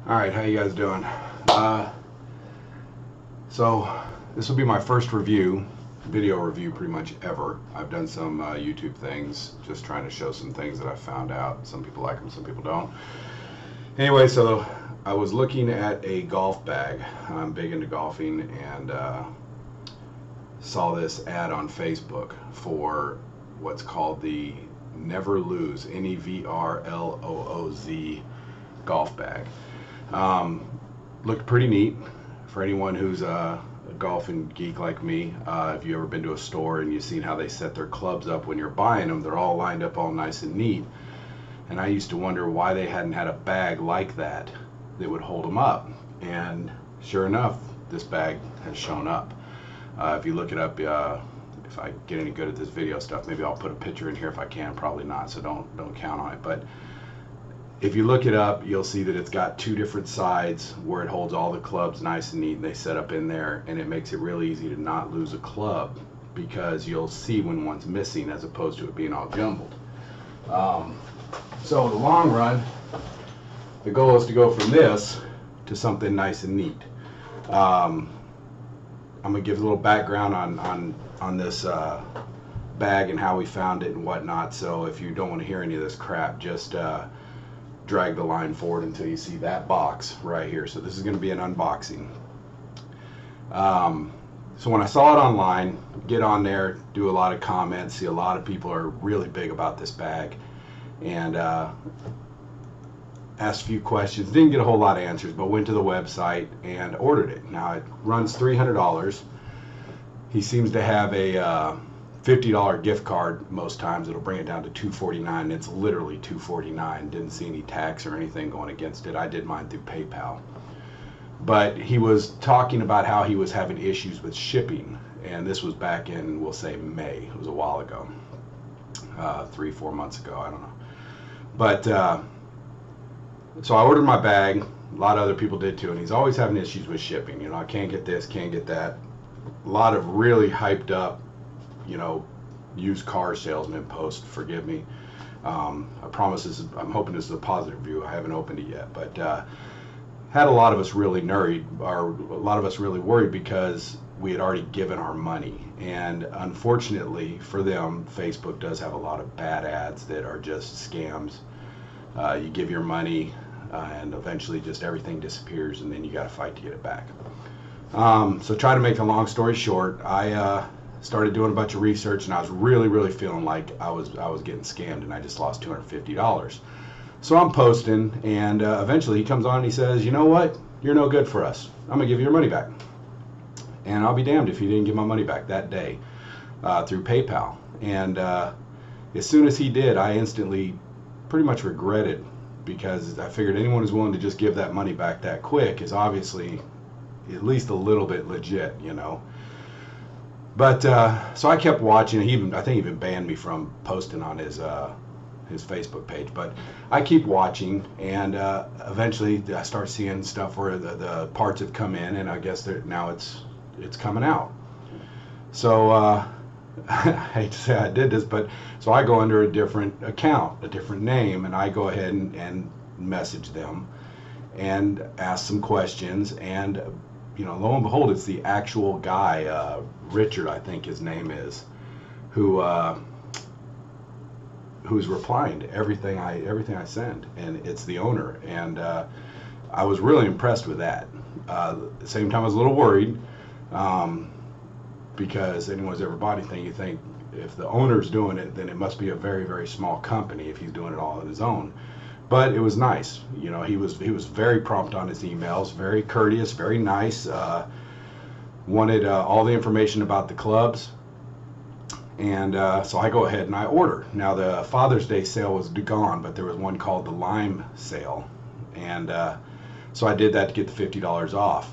Alright, how you guys doing? So this will be my first video review pretty much ever. I've done some YouTube things, just trying to show some things that I found out. Some people like them, some people don't. Anyway, so I was looking at a golf bag. I'm big into golfing, and saw this ad on Facebook for what's called the NEVR LOOZ, NEVR LOOZ golf bag. Looked pretty neat for anyone who's a golfing geek like me. If you ever been to a store and you've seen how they set their clubs up when you're buying them, they're all lined up all nice and neat. And I used to wonder why they hadn't had a bag like that that would hold them up. And sure enough, this bag has shown up. If you look it up, if I get any good at this video stuff, maybe I'll put a picture in here if I can. Probably not, so don't count on it. But if you look it up, you'll see that it's got two different sides where it holds all the clubs nice and neat, and they set up in there, and it makes it really easy to not lose a club because you'll see when one's missing as opposed to it being all jumbled. So in the long run, the goal is to go from this to something nice and neat. I'm gonna give a little background on this bag and how we found it and whatnot. So if you don't want to hear any of this crap, just drag the line forward until you see that box right here. So this is going to be an unboxing. So when I saw it online, get on there, do a lot of comments, see a lot of people are really big about this bag, and asked a few questions. Didn't get a whole lot of answers, but went to the website and ordered it. Now it runs $300. He seems to have a $50 gift card. Most times it'll bring it down to $249. It's literally $249. Didn't see any tax or anything going against it. I did mine through PayPal. But he was talking about how he was having issues with shipping, and this was back in, we'll say, May. It was a while ago, 3-4 months ago, I don't know. But so I ordered my bag. A lot of other people did too, and he's always having issues with shipping. You know, I can't get this, can't get that. A lot of really hyped up, you know, used car salesman post. Forgive me. I promise this is, I'm hoping this is a positive review. I haven't opened it yet, but had a lot of us really worried because we had already given our money. And unfortunately for them, Facebook does have a lot of bad ads that are just scams. You give your money and eventually just everything disappears, and then you got to fight to get it back. So try to make a long story short, I started doing a bunch of research, and I was really feeling like I was getting scammed, and I just lost $250. So I'm posting, and eventually he comes on and he says, you know what, you're no good for us. I'm gonna give you your money back. And I'll be damned if he didn't give my money back that day through PayPal. And as soon as he did, I instantly pretty much regretted, because I figured anyone who's willing to just give that money back that quick is obviously at least a little bit legit, you know. But so I kept watching. I think he even banned me from posting on his Facebook page. But I keep watching, and eventually I start seeing stuff where the parts have come in, and I guess now it's coming out. So I hate to say I did this, but so I go under a different account, a different name, and I go ahead and message them and ask some questions, and you know, lo and behold, it's the actual guy, Richard, I think his name is, who's replying to everything I send, and it's the owner. And I was really impressed with that. At the same time, I was a little worried, because anyone's ever bought anything, you think if the owner's doing it, then it must be a very small company if he's doing it all on his own. But it was nice. You know, he was very prompt on his emails, very courteous, very nice. Wanted all the information about the clubs, and so I go ahead and I order. Now the Father's Day sale was gone, but there was one called the Lime sale, and so I did that to get the $50 off.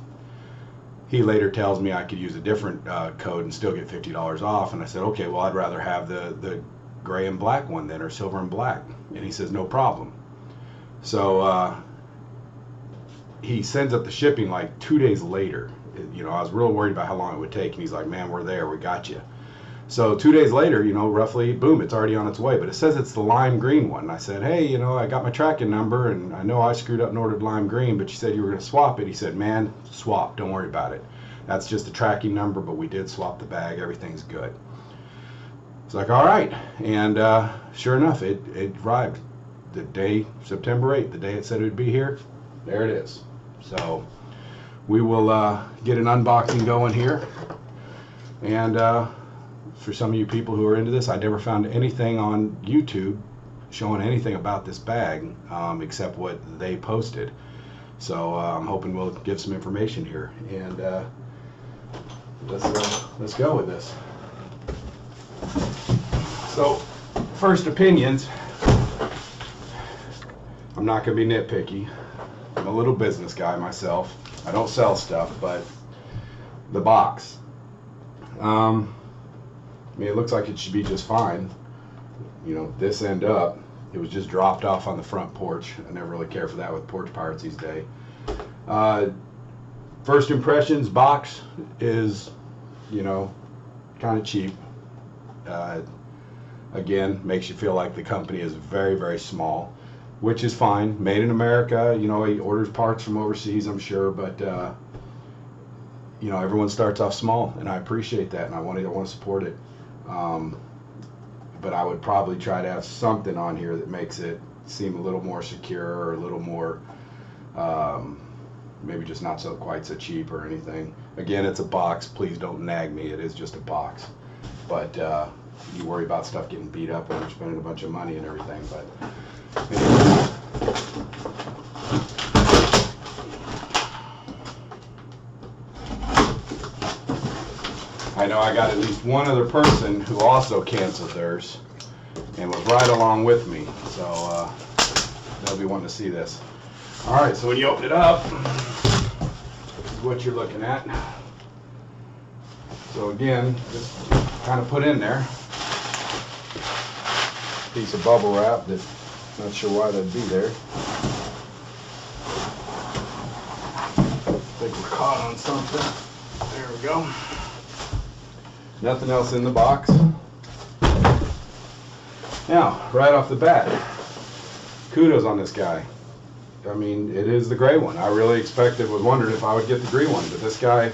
He later tells me I could use a different code and still get $50 off, and I said, okay, well, I'd rather have the gray and black one then, or silver and black. And he says, no problem. So he sends up the shipping like 2 days later. You know, I was real worried about how long it would take, and he's like, man, we're there, we got you. So 2 days later, you know, roughly, boom, it's already on its way. But it says it's the lime green one. I said, hey, you know, I got my tracking number, and I know I screwed up and ordered lime green, but you said you were going to swap it. He said, man, swap, don't worry about it. That's just a tracking number, but we did swap the bag. Everything's good. It's like, all right. And sure enough, it arrived the day, September 8th, the day it said it would be here. There it is. So we will get an unboxing going here. And for some of you people who are into this, I never found anything on YouTube showing anything about this bag except what they posted. So I'm hoping we'll give some information here, and let's go with this. So first opinions. I'm not going to be nitpicky. I'm a little business guy myself. I don't sell stuff, but the box. I mean, it looks like it should be just fine. You know, this end up, it was just dropped off on the front porch. I never really care for that with porch pirates these days. First impressions, box is, you know, kind of cheap. Again, makes you feel like the company is very, very small, which is fine. Made in America, you know, he orders parts from overseas, I'm sure, but you know, everyone starts off small, and I appreciate that, and I want to support it. But I would probably try to have something on here that makes it seem a little more secure, or a little more, maybe just not so quite so cheap or anything. Again, it's a box. Please don't nag me. It is just a box. But you worry about stuff getting beat up when you're spending a bunch of money and everything. But anyway. I know I got at least one other person who also canceled theirs and was right along with me, so they'll be wanting to see this. All right, so when you open it up, this is what you're looking at. So again, just kind of put in there a piece of bubble wrap that, not sure why that'd be there. I think we're caught on something. There we go. Nothing else in the box. Now, right off the bat, kudos on this guy. I mean, it is the gray one. I really was wondering if I would get the green one, but this guy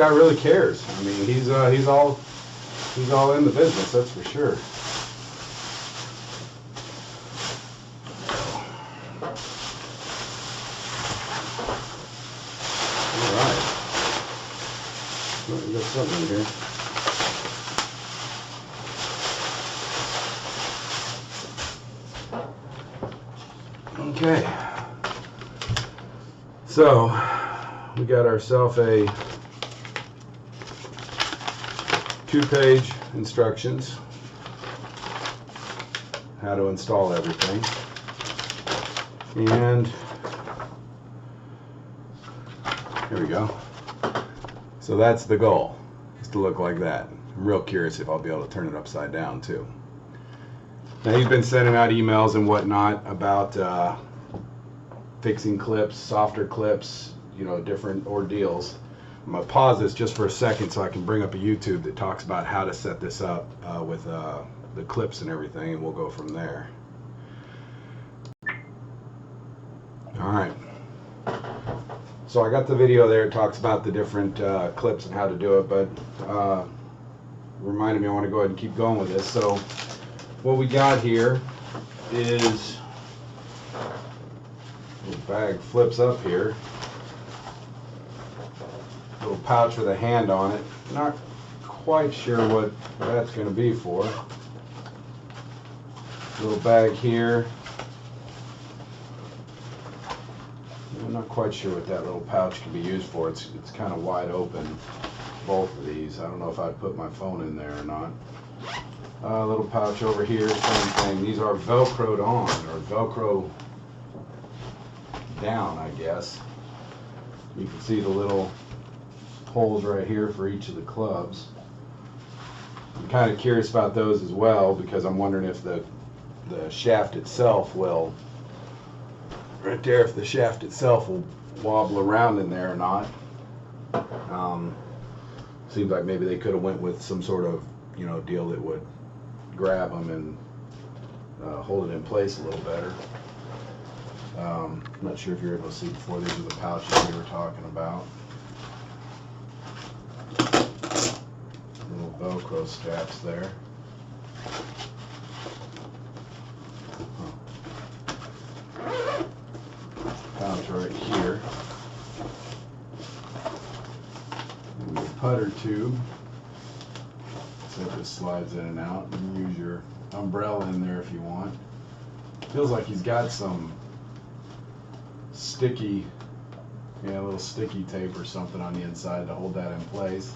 really cares. I mean, he's all in the business, that's for sure. We got something in here. Okay. So we got ourselves a 2-page instructions how to install everything, and here we go. So that's the goal, is to look like that. I'm real curious if I'll be able to turn it upside down too. Now he's been sending out emails and whatnot about fixing clips, softer clips, you know, different ordeals. I'm going to pause this just for a second so I can bring up a YouTube that talks about how to set this up with the clips and everything, and we'll go from there. Alright. So I got the video there. It talks about the different clips and how to do it, but reminded me I want to go ahead and keep going with this. So what we got here is, the bag flips up here. Little pouch with a hand on it. Not quite sure what that's going to be for. Little bag here. I'm not quite sure what that little pouch can be used for. It's kind of wide open, both of these. I don't know if I'd put my phone in there or not. Little pouch over here, same thing. These are Velcroed on, or Velcro down, I guess. You can see the little holes right here for each of the clubs. I'm kind of curious about those as well, because I'm wondering if the shaft itself will, right there, if the shaft itself will wobble around in there or not. Seems like maybe they could have went with some sort of, you know, deal that would grab them and hold it in place a little better. I'm not sure if you're able to see before. These are the pouches we were talking about. Little Velcro straps there. Pouch right here. And the putter tube. So it just slides in and out. You can use your umbrella in there if you want. Feels like he's got some sticky, a little sticky tape or something on the inside to hold that in place.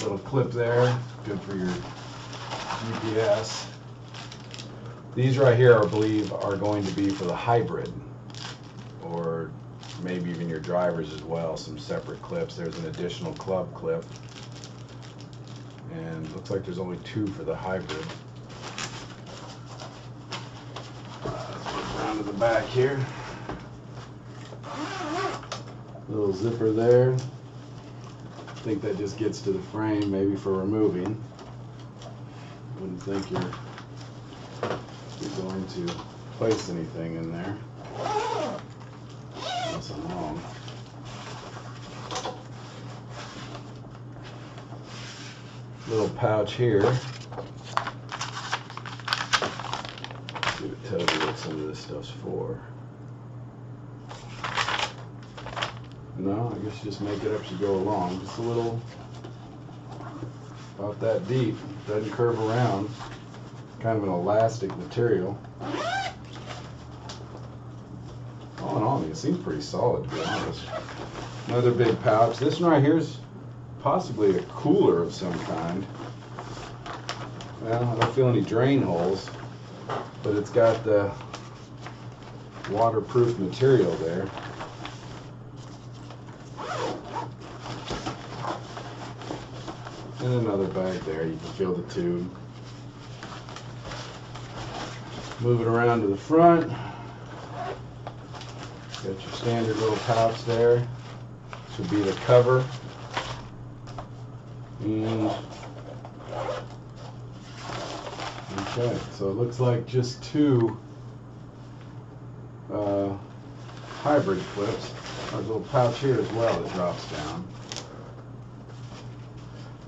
Little clip there, good for your GPS. These right here, I believe, are going to be for the hybrid, or maybe even your drivers as well. Some separate clips. There's an additional club clip, and looks like there's only 2 for the hybrid. Let's get around to the back here. Little zipper there. I think that just gets to the frame, maybe for removing. Wouldn't think you're going to place anything in there. Unless I'm wrong. Little pouch here. Let's see if it tells you what some of this stuff's for. No, I guess you just make it up as you go along. Just a little, about that deep. Doesn't curve around. Kind of an elastic material. All in all, it seems pretty solid, to be honest. Another big pouch. This one right here is possibly a cooler of some kind. Well, I don't feel any drain holes, but it's got the waterproof material there. And another bag there, you can feel the tube. Move it around to the front. Got your standard little pouch there. This would be the cover. And okay, so it looks like just 2 hybrid clips. There's a little pouch here as well that drops down.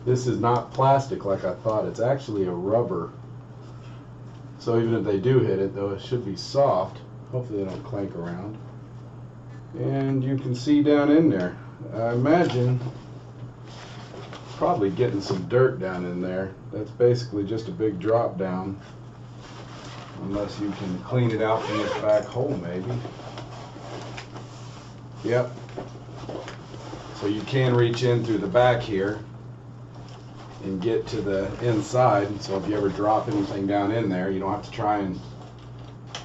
This is not plastic like I thought. It's actually a rubber. So even if they do hit it, though, it should be soft. Hopefully they don't clank around. And you can see down in there, I imagine probably getting some dirt down in there. That's basically just a big drop down. Unless you can clean it out from this back hole, maybe. Yep. So you can reach in through the back here and get to the inside. So if you ever drop anything down in there, you don't have to try and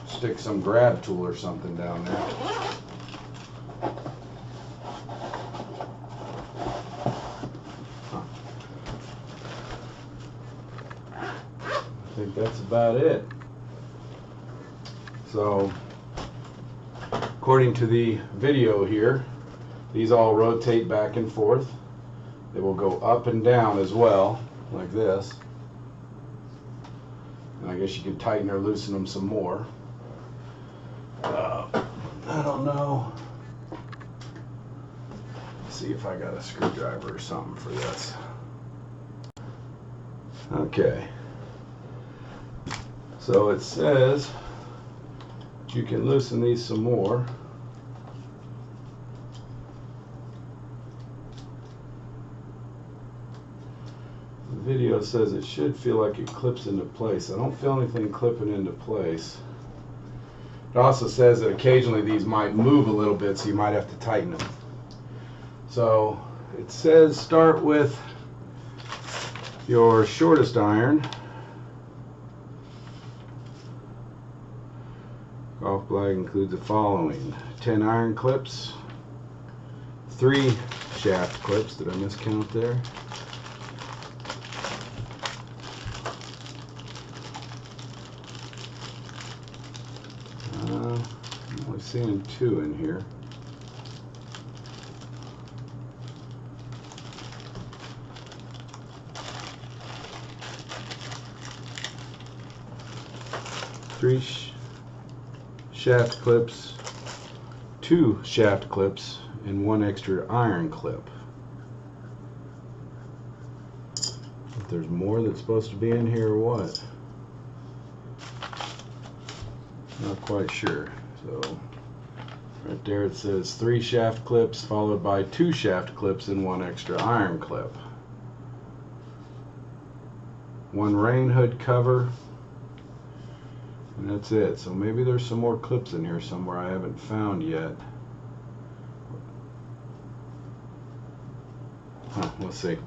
stick some grab tool or something down there. I think that's about it. So according to the video here, these all rotate back and forth. They will go up and down as well, like this. And I guess you could tighten or loosen them some more. I don't know. Let's see if I got a screwdriver or something for this. Okay. So it says you can loosen these some more. The video says it should feel like it clips into place. I don't feel anything clipping into place. It also says that occasionally these might move a little bit, so you might have to tighten them. So it says start with your shortest iron. Golf bag includes the following: 10 iron clips, 3 shaft clips. Did I miscount there? I'm only seeing 2 in here. 3 shaft clips, 2 shaft clips, and 1 extra iron clip. If there's more that's supposed to be in here or what, not quite sure. So right there it says 3 shaft clips followed by 2 shaft clips and 1 extra iron clip. 1 rain hood cover, and that's it. So maybe there's some more clips in here somewhere I haven't found yet. Let's see.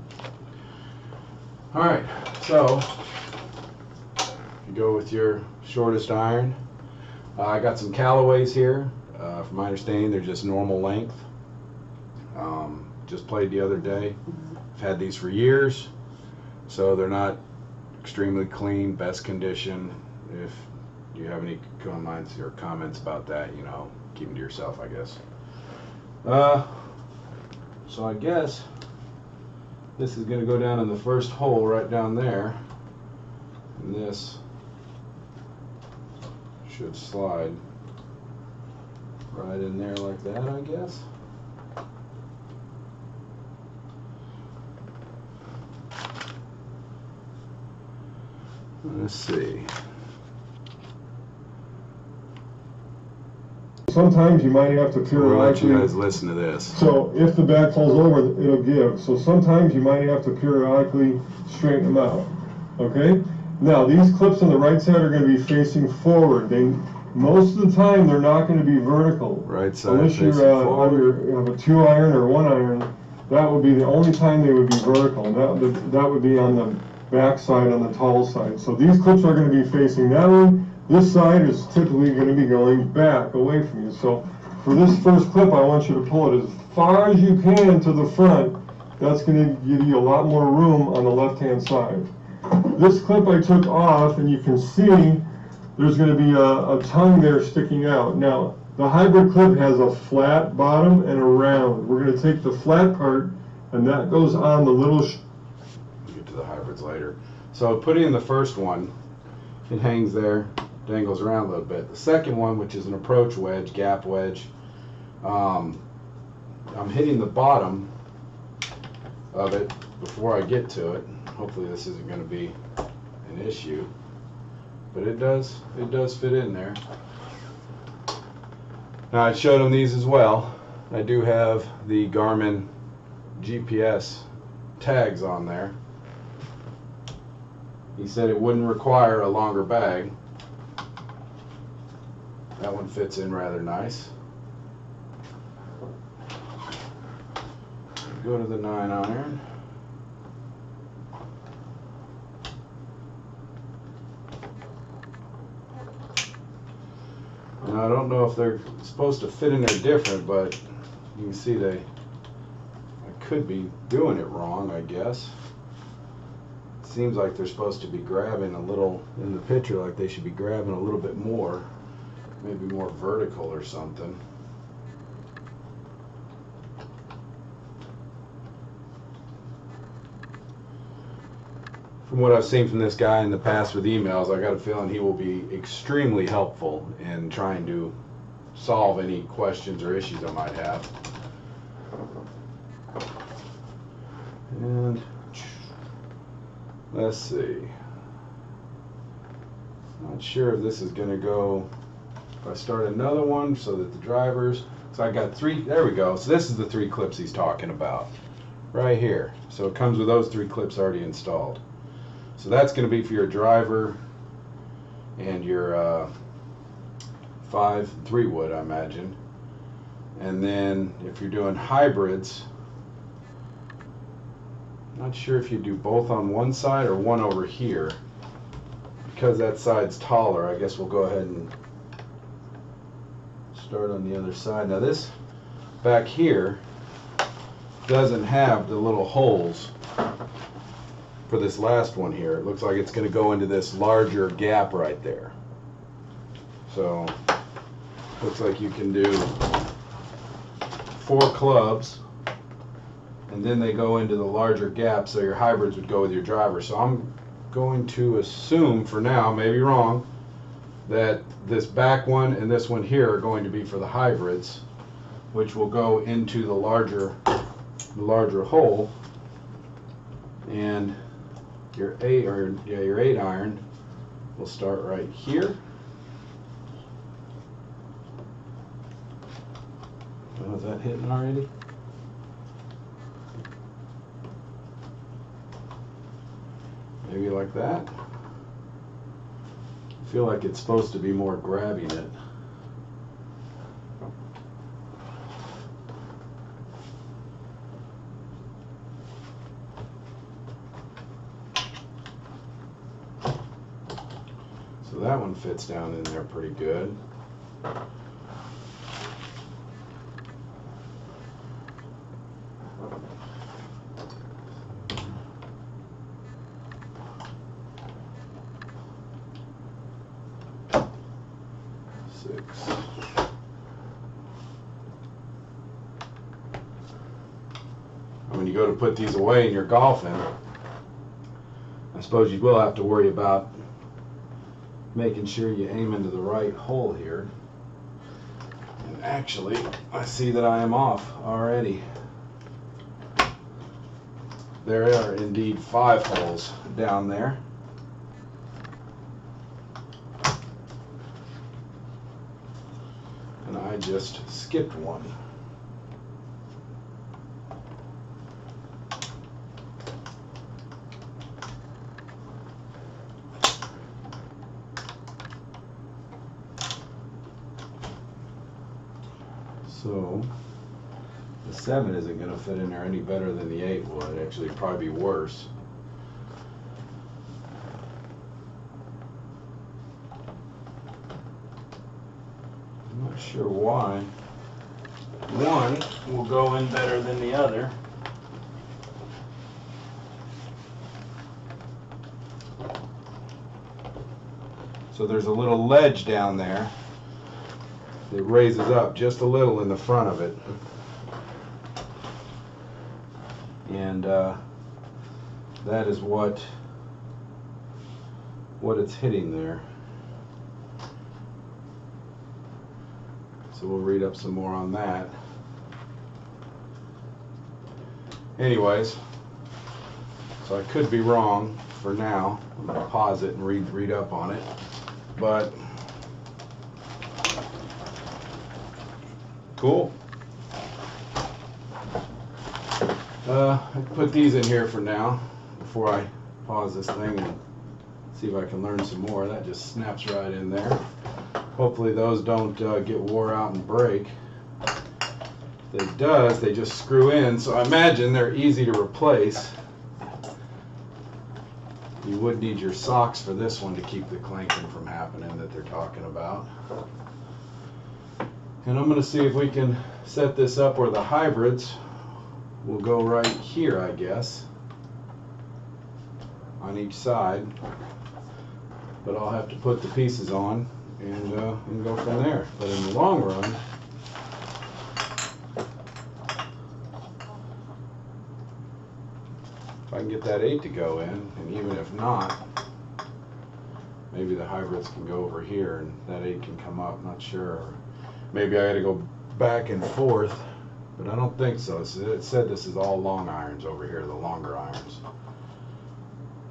Alright, so you go with your shortest iron. I got some Callaways here. From my understanding, they're just normal length. Just played the other day. I've had these for years, so they're not extremely clean, best condition. If you have any comments or comments about that, you know, keep them to yourself, I guess. So I guess this is going to go down in the first hole right down there, and this should slide right in there like that, I guess. Let's see. Sometimes you might have to periodically. I'll let you guys listen to this. So if the back falls over, it'll give. So sometimes you might have to periodically straighten them out. Okay? Now these clips on the right side are going to be facing forward. Most of the time they're not going to be vertical. Right side unless facing forward. You have a 2 iron or 1 iron. That would be the only time they would be vertical. That would be on the back side, on the tall side. So these clips are going to be facing that way. This side is typically going to be going back away from you. So for this first clip, I want you to pull it as far as you can to the front. That's going to give you a lot more room on the left-hand side. This clip I took off, and you can see there's going to be a tongue there sticking out. Now, the hybrid clip has a flat bottom and a round. We're going to take the flat part, and that goes on the little... We'll get to the hybrids later. So putting in the first one, it hangs there, dangles around a little bit. The second one, which is an approach wedge, gap wedge, I'm hitting the bottom of it before I get to it. Hopefully this isn't going to be an issue, but it does fit in there. Now I showed them these as well. I do have the Garmin GPS tags on there. He said it wouldn't require a longer bag. That one fits in rather nice. Go to the 9 iron. Now I don't know if they're supposed to fit in there different, but you can see I could be doing it wrong, I guess. It seems like they're supposed to be grabbing a little, in the picture, like they should be grabbing a little bit more, maybe more vertical or something. From what I've seen from this guy in the past with emails, I got a feeling he will be extremely helpful in trying to solve any questions or issues I might have. And let's see. Not sure if this is going to go, if I start another one so that the drivers, so I got 3, there we go. So this is the 3 clips he's talking about right here. So it comes with those 3 clips already installed. So that's going to be for your driver and your 5-3 wood, I imagine. And then if you're doing hybrids, not sure if you do both on one side or one over here. Because that side's taller, I guess we'll go ahead and start on the other side. Now this back here doesn't have the little holes for this last one here. It looks like it's going to go into this larger gap right there. So looks like you can do 4 clubs and then they go into the larger gap, so your hybrids would go with your driver. So I'm going to assume for now, maybe wrong, that this back one and this one here are going to be for the hybrids, which will go into the larger hole, and your 8 iron will start right here. Oh, is that hitting already? Maybe like that. I feel like it's supposed to be more grabbing it. So that one fits down in there pretty good. When you go to put these away and you're golfing, I suppose you will have to worry about making sure you aim into the right hole here. And actually, I see that I am off already. There are indeed 5 holes down there. And I just skipped one. So the 7 isn't going to fit in there any better than the 8 would. Actually, it'd probably be worse. I'm not sure why. One will go in better than the other. So there's a little ledge down there. It raises up just a little in the front of it, and that is what it's hitting there. So we'll read up some more on that. Anyways, so I could be wrong for now. I'm going to pause it and read up on it, but cool. I put these in here for now before I pause this thing and see if I can learn some more. That just snaps right in there. Hopefully those don't get wore out and break. If it does, they just screw in, so I imagine they're easy to replace. You would need your socks for this one to keep the clanking from happening that they're talking about. And I'm going to see if we can set this up where the hybrids will go right here, I guess, on each side. But I'll have to put the pieces on and go from there. But in the long run, if I can get that 8 to go in, and even if not, maybe the hybrids can go over here and that 8 can come up, not sure. Maybe I got to go back and forth, but I don't think so. It said this is all long irons over here, the longer irons.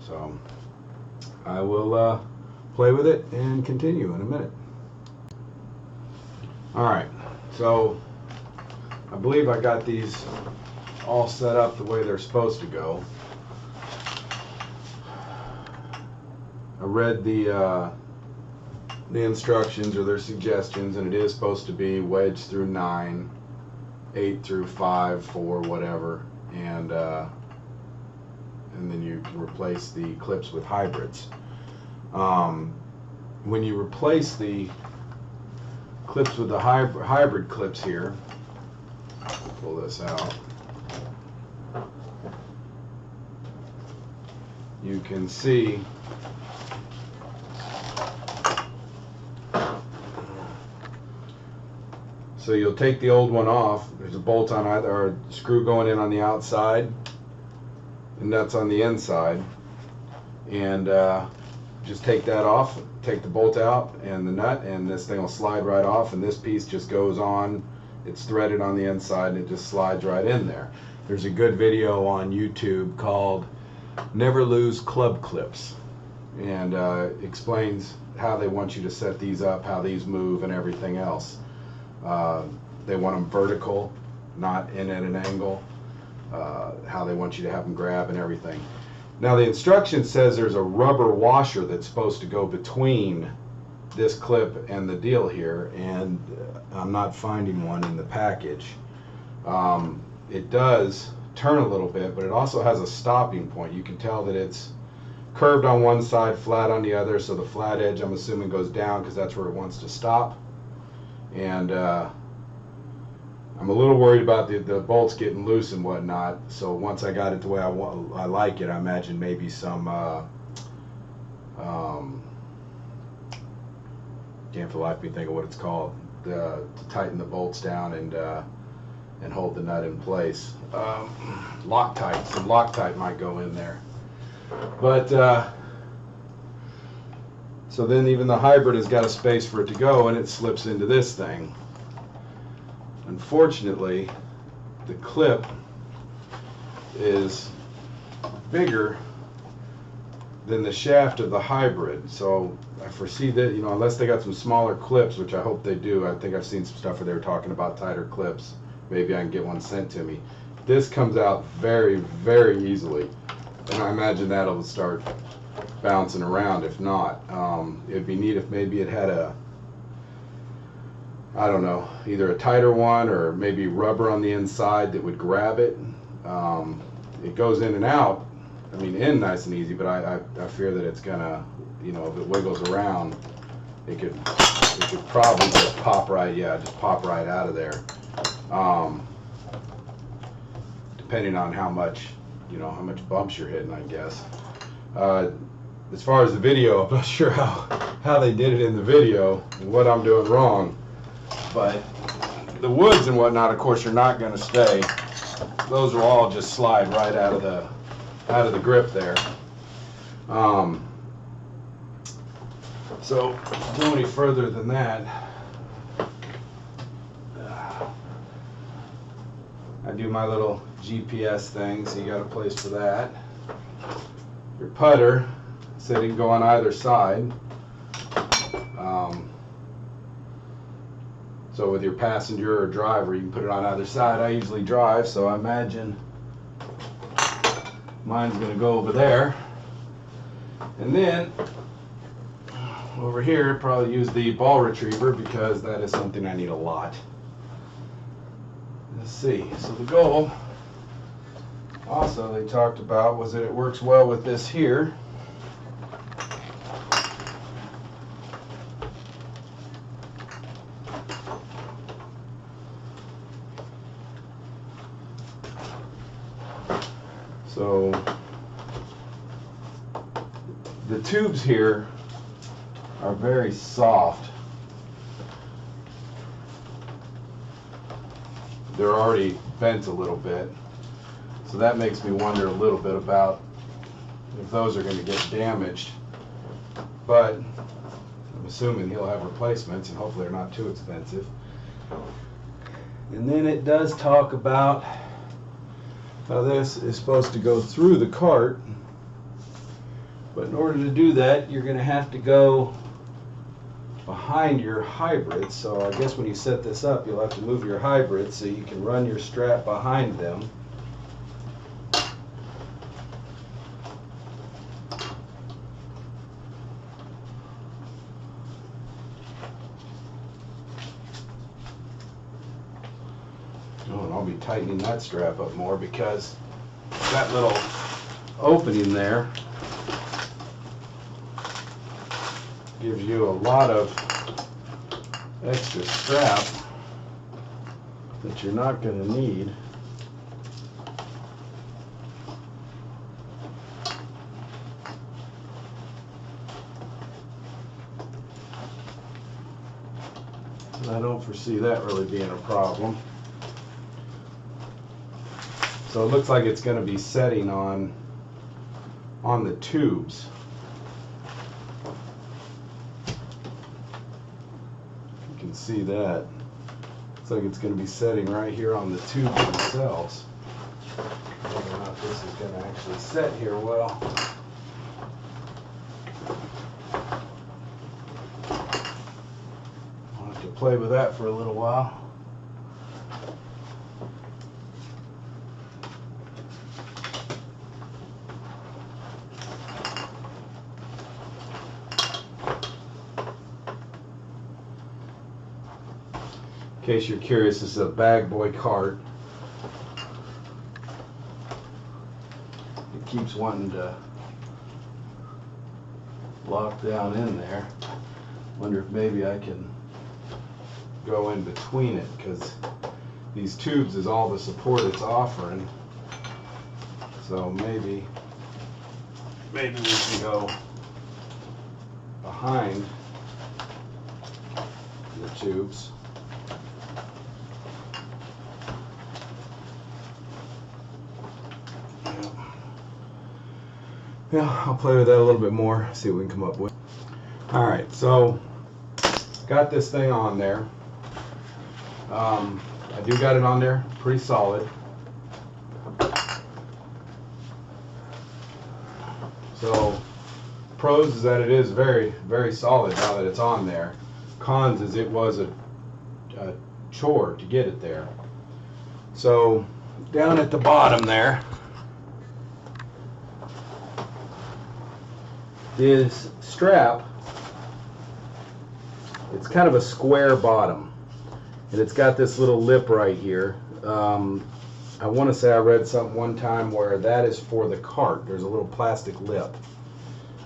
So I will play with it and continue in a minute. Alright, so I believe I got these all set up the way they're supposed to go. I read the instructions or their suggestions, and it is supposed to be wedge through 9, 8 through 5, 4, whatever, and then you can replace the clips with hybrids. When you replace the clips with the hybrid clips here, pull this out, you can see so you'll take the old one off. There's a bolt on either, or a screw going in on the outside, and nuts on the inside. And just take that off, take the bolt out and the nut, and this thing will slide right off, and this piece just goes on. It's threaded on the inside and it just slides right in there. There's a good video on YouTube called NEVR LOOZ club clips, and explains how they want you to set these up, how these move and everything else. They want them vertical, not in at an angle, how they want you to have them grab and everything. Now the instruction says there's a rubber washer that's supposed to go between this clip and the deal here, and I'm not finding one in the package. It does turn a little bit, but it also has a stopping point. You can tell that it's curved on one side, flat on the other, so the flat edge, I'm assuming, goes down because that's where it wants to stop. And I'm a little worried about the bolts getting loose and whatnot, so once I got it the way I like it, I imagine maybe some can't for the life of me think of what it's called, to tighten the bolts down and hold the nut in place. Loctite, some Loctite might go in there. But so then even the hybrid has got a space for it to go, and it slips into this thing. Unfortunately, the clip is bigger than the shaft of the hybrid, so I foresee that, you know, unless they got some smaller clips, which I hope they do. I think I've seen some stuff where they were talking about tighter clips. Maybe I can get one sent to me. This comes out very, very easily, and I imagine that'll start bouncing around. If not, it'd be neat if maybe it had a, I don't know, either a tighter one or maybe rubber on the inside that would grab it. It goes in and out, I mean, in nice and easy, but I fear that it's gonna, you know, if it wiggles around, it could probably just pop right, just pop right out of there. Depending on how much, you know, how much bumps you're hitting, I guess. As far as the video, I'm not sure how they did it in the video and what I'm doing wrong, but the woods and whatnot, of course, are not going to stay. Those will all just slide right out of the grip there. So to go any further than that, I do my little GPS thing, so you got a place for that. Your putter, so it can go on either side. So with your passenger or driver, you can put it on either side. I usually drive, so I imagine mine's going to go over there. And then over here, probably use the ball retriever because that is something I need a lot. Let's see. So the goal, also they talked about, was that it works well with this here. So the tubes here are very soft. They're already bent a little bit, so that makes me wonder a little bit about if those are going to get damaged, but I'm assuming he'll have replacements and hopefully they're not too expensive. And then it does talk about how this is supposed to go through the cart, but in order to do that, you're going to have to go behind your hybrid. So I guess when you set this up, you'll have to move your hybrid so you can run your strap behind them. Oh, and I'll be tightening that strap up more because that little opening there gives you a lot of extra strap that you're not going to need. And I don't foresee that really being a problem. So it looks like it's going to be setting on the tubes. can see that. Looks like it's going to be setting right here on the tubes themselves. Whether or not this is going to actually set here well. I'll have to play with that for a little while. In case you're curious, this is a bag boy cart. It keeps wanting to lock down in there. Wonder if maybe I can go in between it, because these tubes is all the support it's offering. So maybe we can go behind the tubes. Yeah, I'll play with that a little bit more, see what we can come up with. Alright, so got this thing on there. I do got it on there pretty solid. So pros is that it is very, very solid now that it's on there. Cons is it was a chore to get it there. So down at the bottom there, this strap, it's kind of a square bottom, and it's got this little lip right here. I want to say I read something one time where that is for the cart. There's a little plastic lip,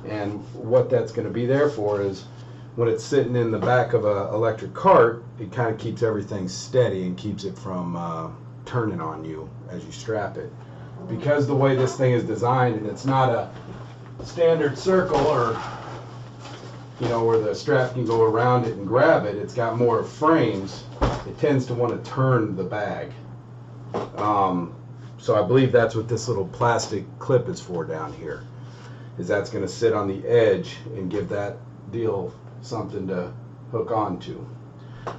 and what that's going to be there for is when it's sitting in the back of an electric cart, it kind of keeps everything steady and keeps it from turning on you as you strap it. Because the way this thing is designed, and it's not a standard circle, or where the strap can go around it and grab it, it's got more frames. It tends to want to turn the bag. So I believe that's what this little plastic clip is for down here, is that's going to sit on the edge and give that deal something to hook onto.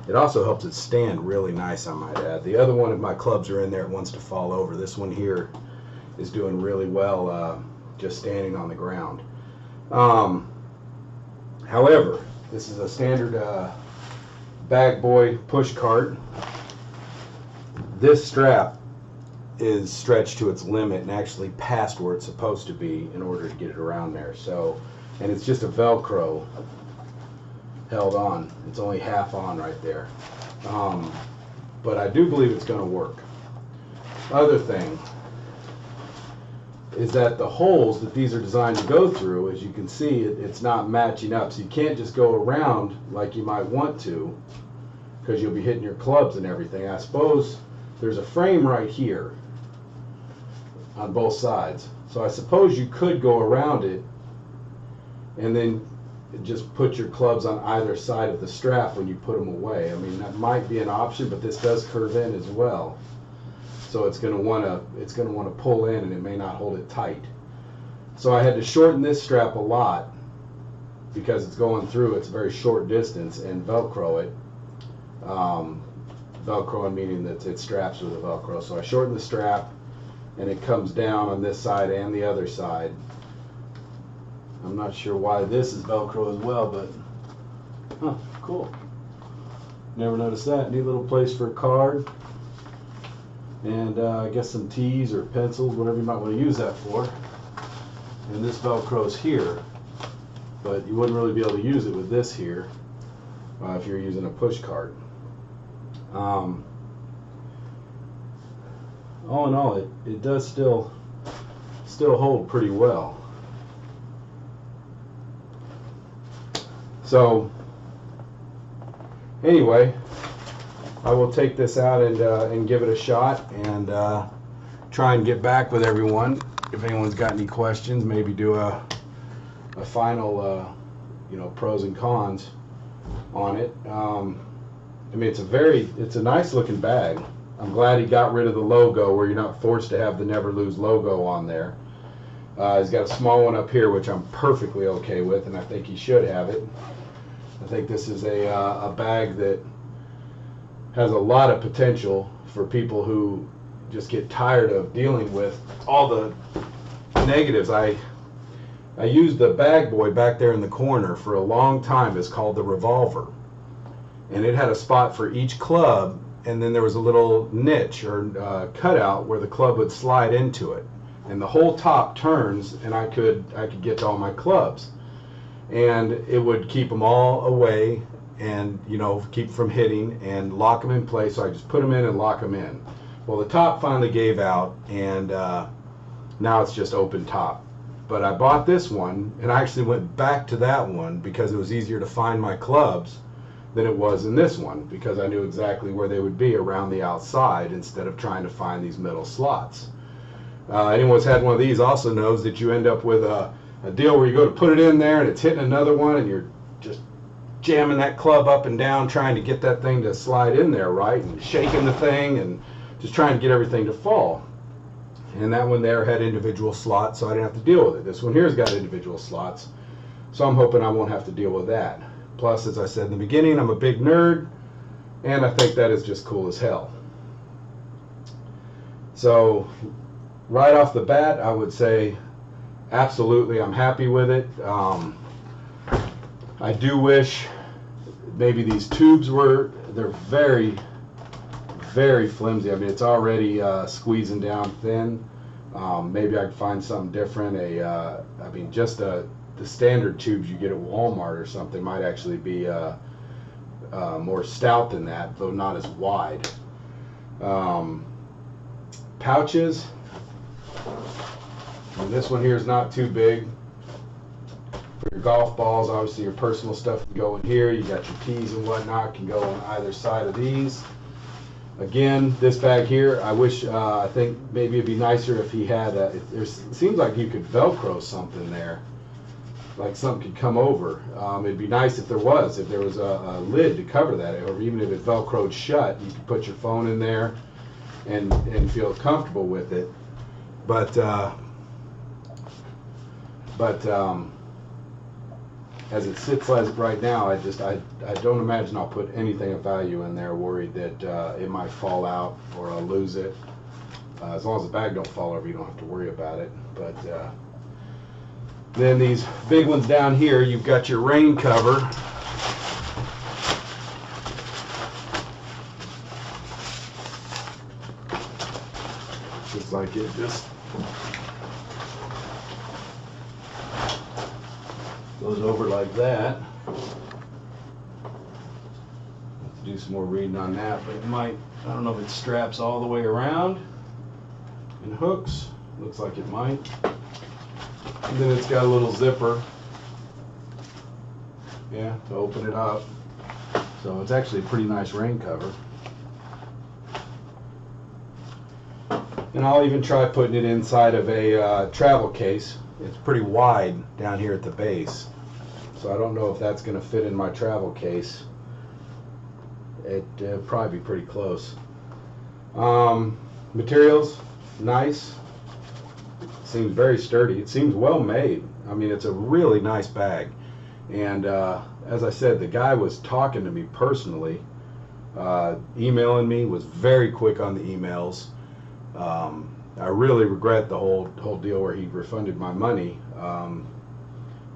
It also helps it stand really nice, I might add. The other one of my clubs are in there, it wants to fall over. This one here is doing really well just standing on the ground. However, this is a standard bag boy push cart. This strap is stretched to its limit and actually past where it's supposed to be in order to get it around there. So, and it's just a Velcro held on. It's only half on right there. But I do believe it's going to work. Other thing is that the holes that these are designed to go through, as you can see, it's not matching up. So you can't just go around like you might want to, because you'll be hitting your clubs and everything. I suppose there's a frame right here on both sides. So I suppose you could go around it and then just put your clubs on either side of the strap when you put them away. I mean, that might be an option, but this does curve in as well. So it's going to want to pull in, and it may not hold it tight. So I had to shorten this strap a lot because it's going through. It's a very short distance, and Velcro it. Velcro meaning that it straps with a Velcro. So I shortened the strap, and it comes down on this side and the other side. I'm not sure why this is Velcro as well, but cool. Never noticed that. Neat little place for a card. And I guess some teas or pencils, whatever you might want to use that for. And this Velcro's here, but you wouldn't really be able to use it with this here if you're using a push cart. All in all, it does still hold pretty well. So anyway, I will take this out and give it a shot, and try and get back with everyone. If anyone's got any questions, maybe do a final pros and cons on it. I mean, it's a nice looking bag. I'm glad he got rid of the logo, where you're not forced to have the Never Lose logo on there. He's got a small one up here, which I'm perfectly okay with, and I think he should have it. I think this is a bag that has a lot of potential for people who just get tired of dealing with all the negatives. I used the bag boy back there in the corner for a long time. It's called the revolver, and it had a spot for each club, and then there was a little niche or cutout where the club would slide into it, and the whole top turns, and I could get to all my clubs, and it would keep them all away, and keep from hitting and lock them in place. So I just put them in and lock them in. Well, the top finally gave out, and now it's just open top. But I bought this one, and I actually went back to that one because it was easier to find my clubs than it was in this one, because I knew exactly where they would be around the outside instead of trying to find these middle slots. Anyone who's had one of these also knows that you end up with a deal where you go to put it in there and it's hitting another one, and you're just jamming that club up and down trying to get that thing to slide in there right, and shaking the thing and just trying to get everything to fall. And that one there had individual slots, so I didn't have to deal with it. This one here's got individual slots, so I'm hoping I won't have to deal with that. Plus, as I said in the beginning, I'm a big nerd, and I think that is just cool as hell. So right off the bat, I would say absolutely I'm happy with it. I do wish maybe these tubes they're very, very flimsy. I mean, it's already squeezing down thin. Maybe I could find something different. I mean, just the standard tubes you get at Walmart or something might actually be more stout than that, though not as wide. Pouches. And this one here is not too big. For your golf balls, obviously your personal stuff can go in here. You got your tees and whatnot can go on either side of these. Again, this bag here, I wish, I think maybe it'd be nicer if he had, it seems like you could Velcro something there, like something could come over. It'd be nice if there was a lid to cover that, or even if it Velcroed shut, you could put your phone in there and feel comfortable with it. But as it sits right now, I don't imagine I'll put anything of value in there, worried that it might fall out or I'll lose it. As long as the bag don't fall over, you don't have to worry about it. But then these big ones down here, you've got your rain cover. Looks like it just goes over like that. Have to do some more reading on that, but it might, I don't know if it straps all the way around and hooks. Looks like it might. And then it's got a little zipper, yeah, to open it up. So it's actually a pretty nice rain cover. And I'll even try putting it inside of a travel case. It's pretty wide down here at the base, so I don't know if that's going to fit in my travel case. It'll probably be pretty close. Materials, nice. Seems very sturdy. It seems well made. I mean, it's a really nice bag. And as I said, the guy was talking to me personally, emailing me, was very quick on the emails. I really regret the whole deal where he refunded my money,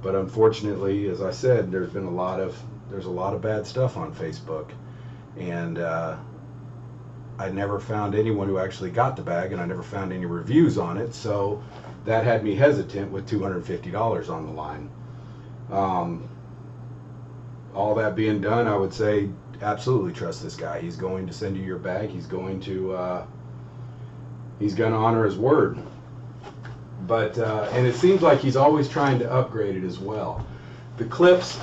but unfortunately, as I said, there's a lot of bad stuff on Facebook, and I never found anyone who actually got the bag, and I never found any reviews on it, so that had me hesitant with $250 on the line. All that being done, I would say absolutely trust this guy. He's going to send you your bag. He's going to honor his word. But and it seems like he's always trying to upgrade it as well. The clips,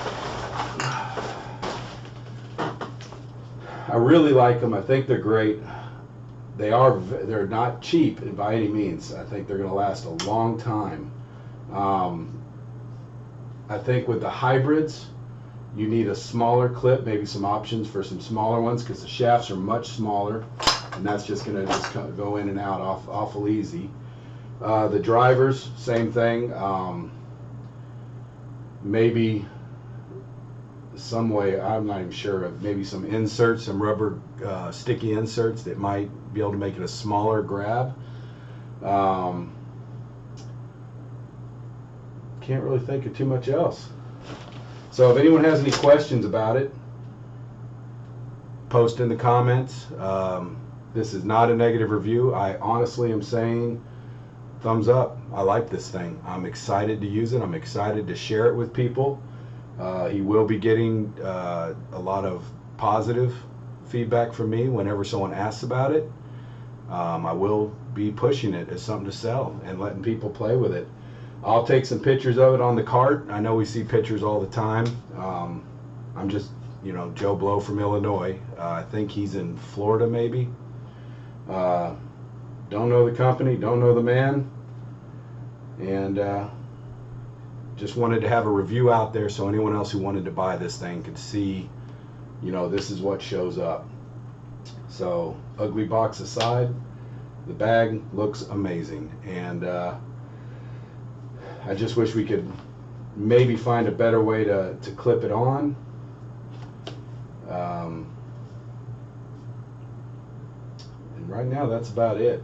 I really like them. I think they're great. They're not cheap by any means. I think they're going to last a long time. I think with the hybrids, you need a smaller clip, maybe some options for some smaller ones, because the shafts are much smaller, and that's just going to just go in and out awful easy. The drivers, same thing. Maybe some way, I'm not even sure, of maybe some inserts, some rubber sticky inserts that might be able to make it a smaller grab. Can't really think of too much else. So if anyone has any questions about it, post in the comments. This is not a negative review. I honestly am saying thumbs up. I like this thing. I'm excited to use it. I'm excited to share it with people. He will be getting a lot of positive feedback from me whenever someone asks about it. I will be pushing it as something to sell and letting people play with it. I'll take some pictures of it on the cart. I know we see pictures all the time. I'm just, Joe Blow from Illinois. I think he's in Florida maybe. Don't know the company, don't know the man. And just wanted to have a review out there so anyone else who wanted to buy this thing could see, this is what shows up. So, ugly box aside, the bag looks amazing. And I just wish we could maybe find a better way to clip it on. And right now, that's about it.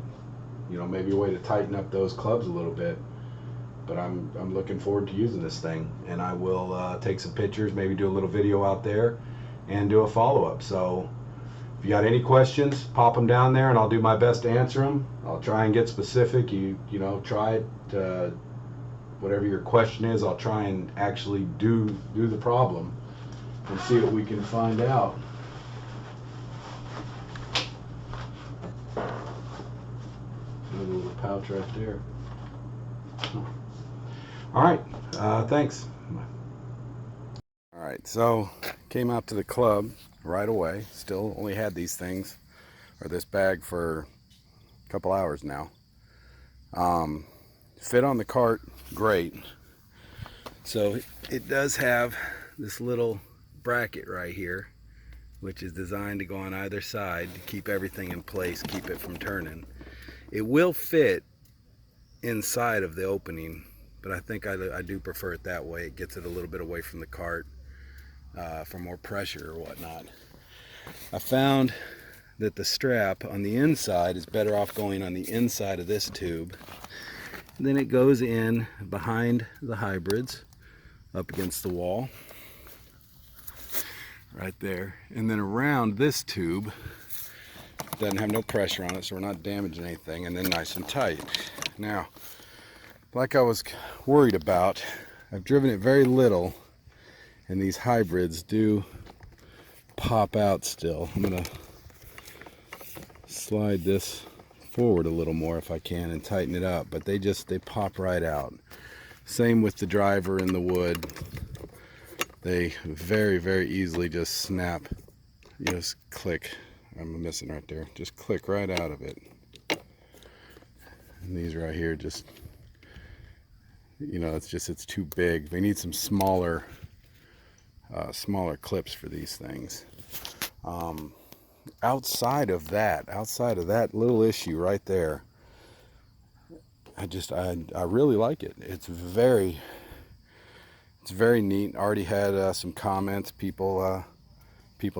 Maybe a way to tighten up those clubs a little bit. But I'm looking forward to using this thing, and I will take some pictures, maybe do a little video out there, and do a follow-up. So if you got any questions, pop them down there, and I'll do my best to answer them. I'll try and get specific. You try it. Whatever your question is, I'll try and actually do the problem and see what we can find out. Another little pouch right there. All right, thanks. All right, so came out to the club right away. Still only had these things, or this bag, for a couple hours now. Fit on the cart great. So it does have this little bracket right here, which is designed to go on either side to keep everything in place, keep it from turning. It will fit inside of the opening, but I think I do prefer it that way. It gets it a little bit away from the cart for more pressure or whatnot. I found that the strap on the inside is better off going on the inside of this tube. And then it goes in behind the hybrids up against the wall right there, and then around this tube. Doesn't have no pressure on it, so we're not damaging anything, and then nice and tight. Now, like I was worried about, I've driven it very little, and these hybrids do pop out still. I'm gonna slide this forward a little more if I can and tighten it up, but they pop right out. Same with the driver and the wood. They very, very easily just snap. You just click. I'm missing right there. Just click right out of it. And these right here just, it's too big. They need some smaller clips for these things. Outside of that little issue right there, I really like it. It's very neat. Already had some comments, people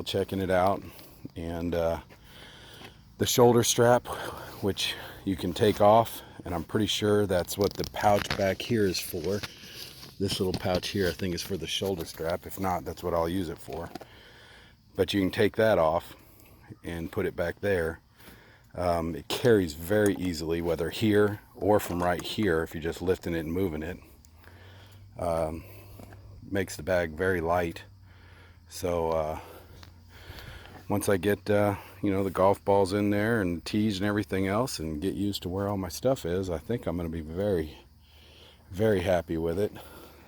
checking it out, and the shoulder strap, which you can take off, and I'm pretty sure that's what the pouch back here is for. This little pouch here, I think, is for the shoulder strap. If not, that's what I'll use it for. But you can take that off and put it back there. It carries very easily, whether here or from right here, if you're just lifting it and moving it. Makes the bag very light. So once I get the golf balls in there and tees and everything else, and get used to where all my stuff is, I think I'm going to be very, very happy with it.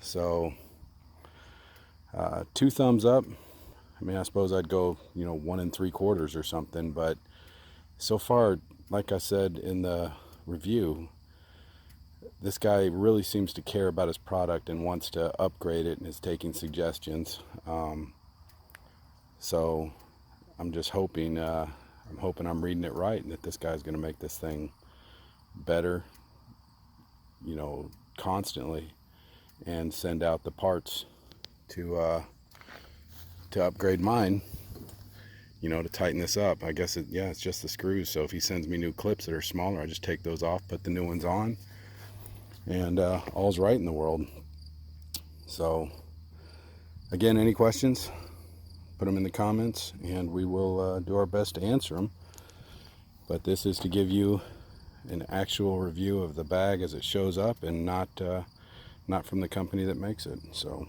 So 2 thumbs up. I mean, I suppose I'd go 1 3/4 or something, but so far, like I said in the review, this guy really seems to care about his product and wants to upgrade it and is taking suggestions. So I'm just hoping, I'm reading it right, and that this guy's going to make this thing better, constantly, and send out the parts to to upgrade mine, you know, to tighten this up. I guess it's just the screws. So if he sends me new clips that are smaller, I just take those off, put the new ones on, and all's right in the world. So again, any questions, put them in the comments and we will do our best to answer them. But this is to give you an actual review of the bag as it shows up, and not from the company that makes it. So